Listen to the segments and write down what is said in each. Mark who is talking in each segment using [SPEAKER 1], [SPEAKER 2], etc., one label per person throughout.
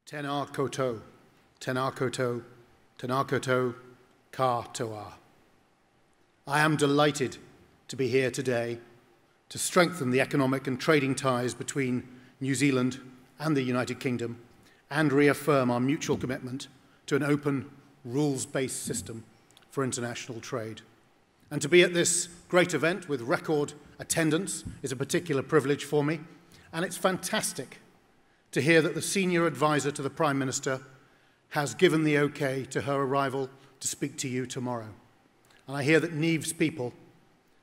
[SPEAKER 1] Tēnā koutou, tēnā koutou, tēnā koutou, katoa. I am delighted to be here today to strengthen the economic and trading ties between New Zealand and the United Kingdom and reaffirm our mutual commitment to an open, rules-based system for international trade. And to be at this great event with record attendance is a particular privilege for me, and it's fantastic to hear that the senior advisor to the Prime Minister has given the okay to her arrival to speak to you tomorrow. And I hear that Neve's people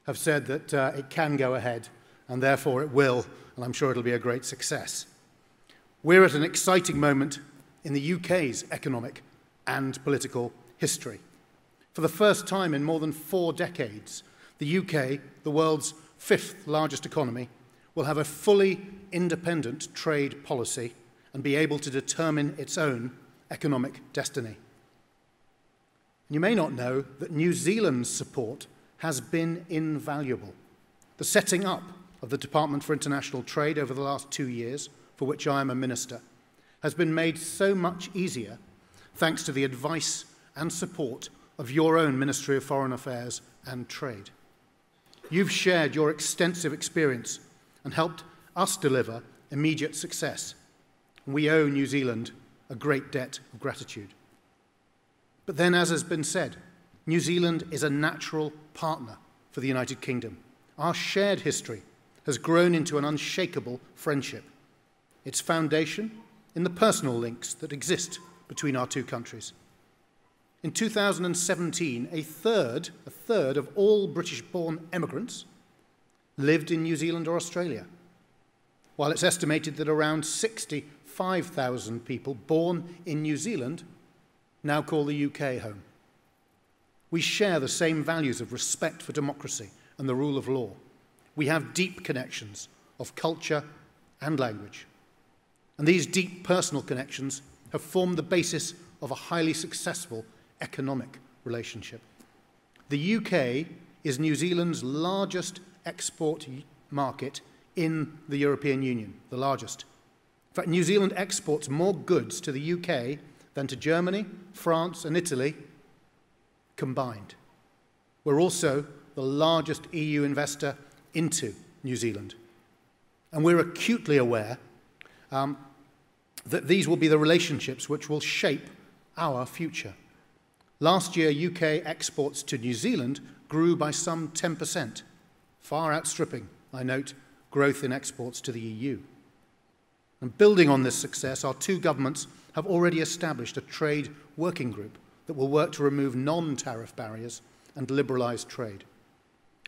[SPEAKER 1] have said that it can go ahead, and therefore it will, and I'm sure it'll be a great success. We're at an exciting moment in the UK's economic and political history. For the first time in more than 4 decades, the UK, the world's 5th largest economy, will have a fully independent trade policy and be able to determine its own economic destiny. You may not know that New Zealand's support has been invaluable. The setting up of the Department for International Trade over the last 2 years, for which I am a minister, has been made so much easier thanks to the advice and support of your own Ministry of Foreign Affairs and Trade. You've shared your extensive experience and helped us deliver immediate success. We owe New Zealand a great debt of gratitude. But then, as has been said, New Zealand is a natural partner for the United Kingdom. Our shared history has grown into an unshakable friendship. Its foundation in the personal links that exist between our two countries. In 2017, a third of all British-born emigrants lived in New Zealand or Australia, while it's estimated that around 65,000 people born in New Zealand now call the UK home. We share the same values of respect for democracy and the rule of law. We have deep connections of culture and language. And these deep personal connections have formed the basis of a highly successful economic relationship. The UK is New Zealand's largest export market in the European Union, the largest. In fact, New Zealand exports more goods to the UK than to Germany, France, and Italy combined. We're also the largest EU investor into New Zealand. And we're acutely aware that these will be the relationships which will shape our future. Last year, UK exports to New Zealand grew by some 10%, far outstripping, I note, growth in exports to the EU. And building on this success, our two governments have already established a trade working group that will work to remove non-tariff barriers and liberalise trade.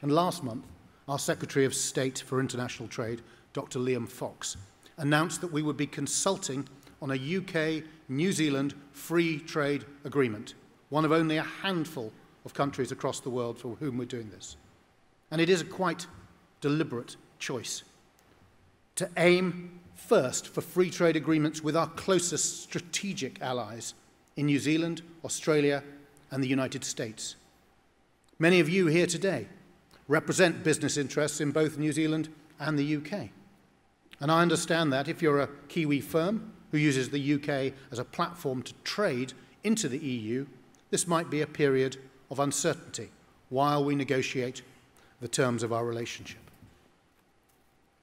[SPEAKER 1] And last month, our Secretary of State for International Trade, Dr. Liam Fox, announced that we would be consulting on a UK-New Zealand free trade agreement, one of only a handful of countries across the world for whom we're doing this. And it is a quite deliberate choice to aim first for free trade agreements with our closest strategic allies in New Zealand, Australia, and the United States. Many of you here today represent business interests in both New Zealand and the UK. And I understand that if you're a Kiwi firm who uses the UK as a platform to trade into the EU, this might be a period of uncertainty while we negotiate the terms of our relationship.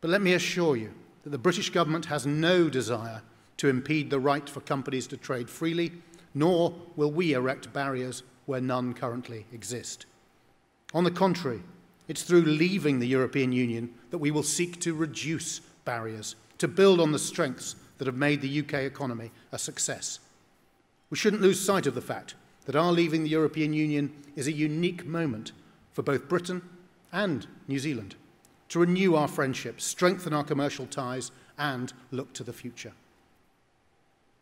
[SPEAKER 1] But let me assure you that the British government has no desire to impede the right for companies to trade freely, nor will we erect barriers where none currently exist. On the contrary, it's through leaving the European Union that we will seek to reduce barriers, to build on the strengths that have made the UK economy a success. We shouldn't lose sight of the fact that our leaving the European Union is a unique moment for both Britain and New Zealand to renew our friendship, strengthen our commercial ties, and look to the future.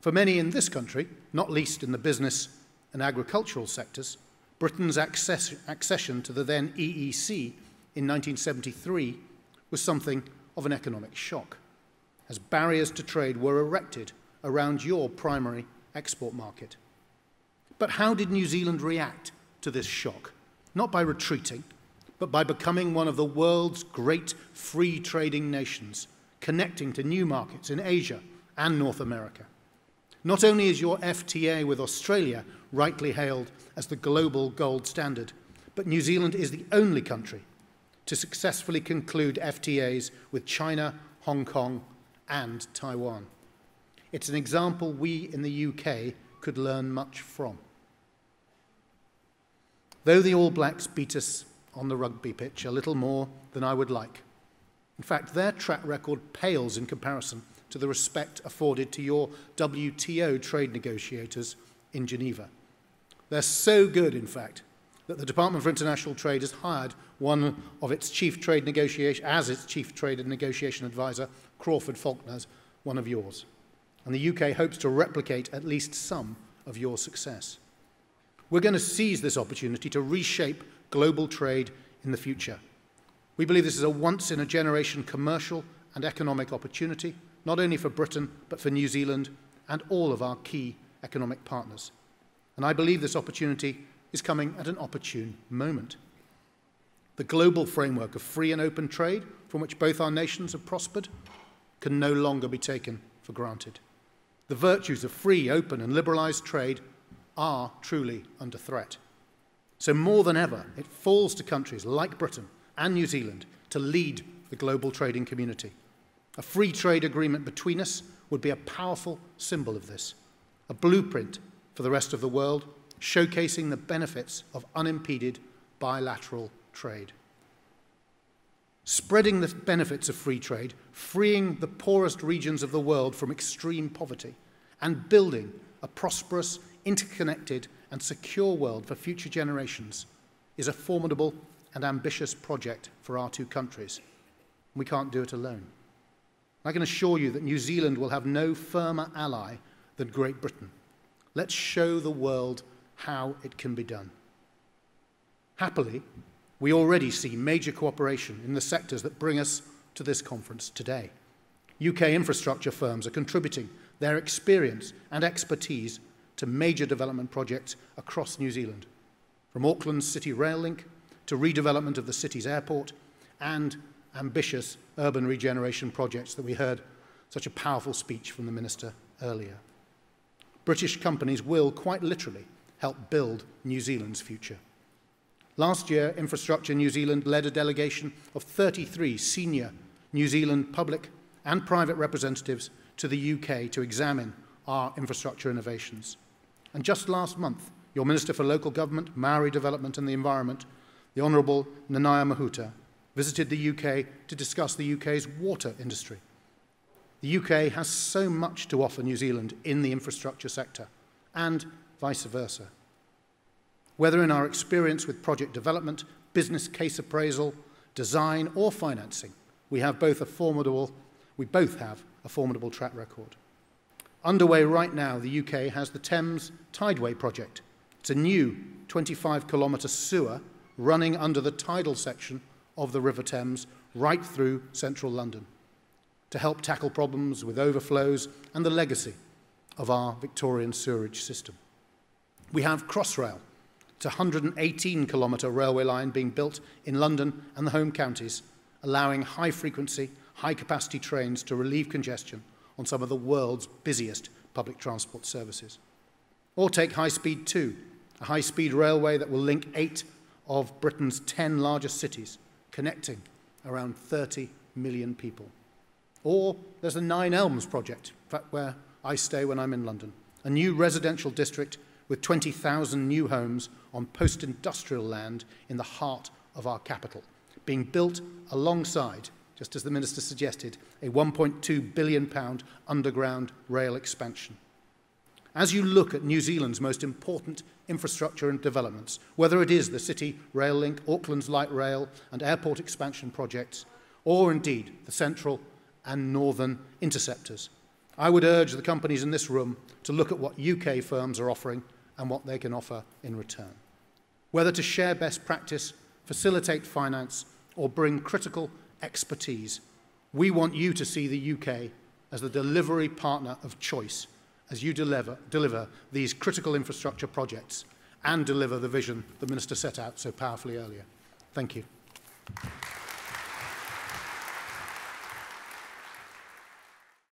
[SPEAKER 1] For many in this country, not least in the business and agricultural sectors, Britain's accession to the then EEC in 1973 was something of an economic shock, as barriers to trade were erected around your primary export market. But how did New Zealand react to this shock? Not by retreating, but by becoming one of the world's great free trading nations, connecting to new markets in Asia and North America. Not only is your FTA with Australia rightly hailed as the global gold standard, but New Zealand is the only country to successfully conclude FTAs with China, Hong Kong, and Taiwan. It's an example we in the UK could learn much from. Though the All Blacks beat us on the rugby pitch a little more than I would like, in fact, their track record pales in comparison to the respect afforded to your WTO trade negotiators in Geneva. They're so good, in fact, that the Department for International Trade has hired one of its chief trade negotiation advisor, Crawford Faulkner's, one of yours. And the UK hopes to replicate at least some of your success. We're going to seize this opportunity to reshape global trade in the future. We believe this is a once-in-a-generation commercial and economic opportunity, not only for Britain, but for New Zealand and all of our key economic partners. And I believe this opportunity is coming at an opportune moment. The global framework of free and open trade, from which both our nations have prospered, can no longer be taken for granted. The virtues of free, open, and liberalised trade are truly under threat. So more than ever, it falls to countries like Britain and New Zealand to lead the global trading community. A free trade agreement between us would be a powerful symbol of this, a blueprint for the rest of the world, showcasing the benefits of unimpeded bilateral trade. Spreading the benefits of free trade, freeing the poorest regions of the world from extreme poverty, and building a prosperous, interconnected, and secure world for future generations is a formidable and ambitious project for our two countries. We can't do it alone. I can assure you that New Zealand will have no firmer ally than Great Britain. Let's show the world how it can be done. Happily, we already see major cooperation in the sectors that bring us to this conference today. UK infrastructure firms are contributing their experience and expertise to major development projects across New Zealand, from Auckland's City Rail Link to redevelopment of the city's airport and ambitious urban regeneration projects that we heard such a powerful speech from the Minister earlier. British companies will, quite literally, help build New Zealand's future. Last year, Infrastructure New Zealand led a delegation of 33 senior New Zealand public and private representatives to the UK to examine our infrastructure innovations. And just last month, your Minister for Local Government, Maori Development and the Environment, the Honourable Nanaya Mahuta, visited the UK to discuss the UK's water industry. The UK has so much to offer New Zealand in the infrastructure sector, and vice versa. Whether in our experience with project development, business case appraisal, design, or financing, we both have a formidable track record. Underway right now, the UK has the Thames Tideway project. It's a new 25-kilometre sewer running under the tidal section of the River Thames right through central London to help tackle problems with overflows and the legacy of our Victorian sewerage system. We have Crossrail. It's a 118-kilometre railway line being built in London and the home counties, allowing high-frequency, high-capacity trains to relieve congestion on some of the world's busiest public transport services. Or take High Speed 2, a high-speed railway that will link 8 of Britain's 10 largest cities, connecting around 30 million people. Or there's the Nine Elms project, in fact, where I stay when I'm in London, a new residential district with 20,000 new homes on post-industrial land in the heart of our capital, being built alongside, just as the Minister suggested, a £1.2 billion underground rail expansion. As you look at New Zealand's most important infrastructure and developments, whether it is the City Rail Link, Auckland's light rail and airport expansion projects, or indeed the central and northern interceptors, I would urge the companies in this room to look at what UK firms are offering and what they can offer in return. Whether to share best practice, facilitate finance, or bring critical expertise, we want you to see the UK as the delivery partner of choice as you deliver these critical infrastructure projects and deliver the vision the Minister set out so powerfully earlier. Thank you.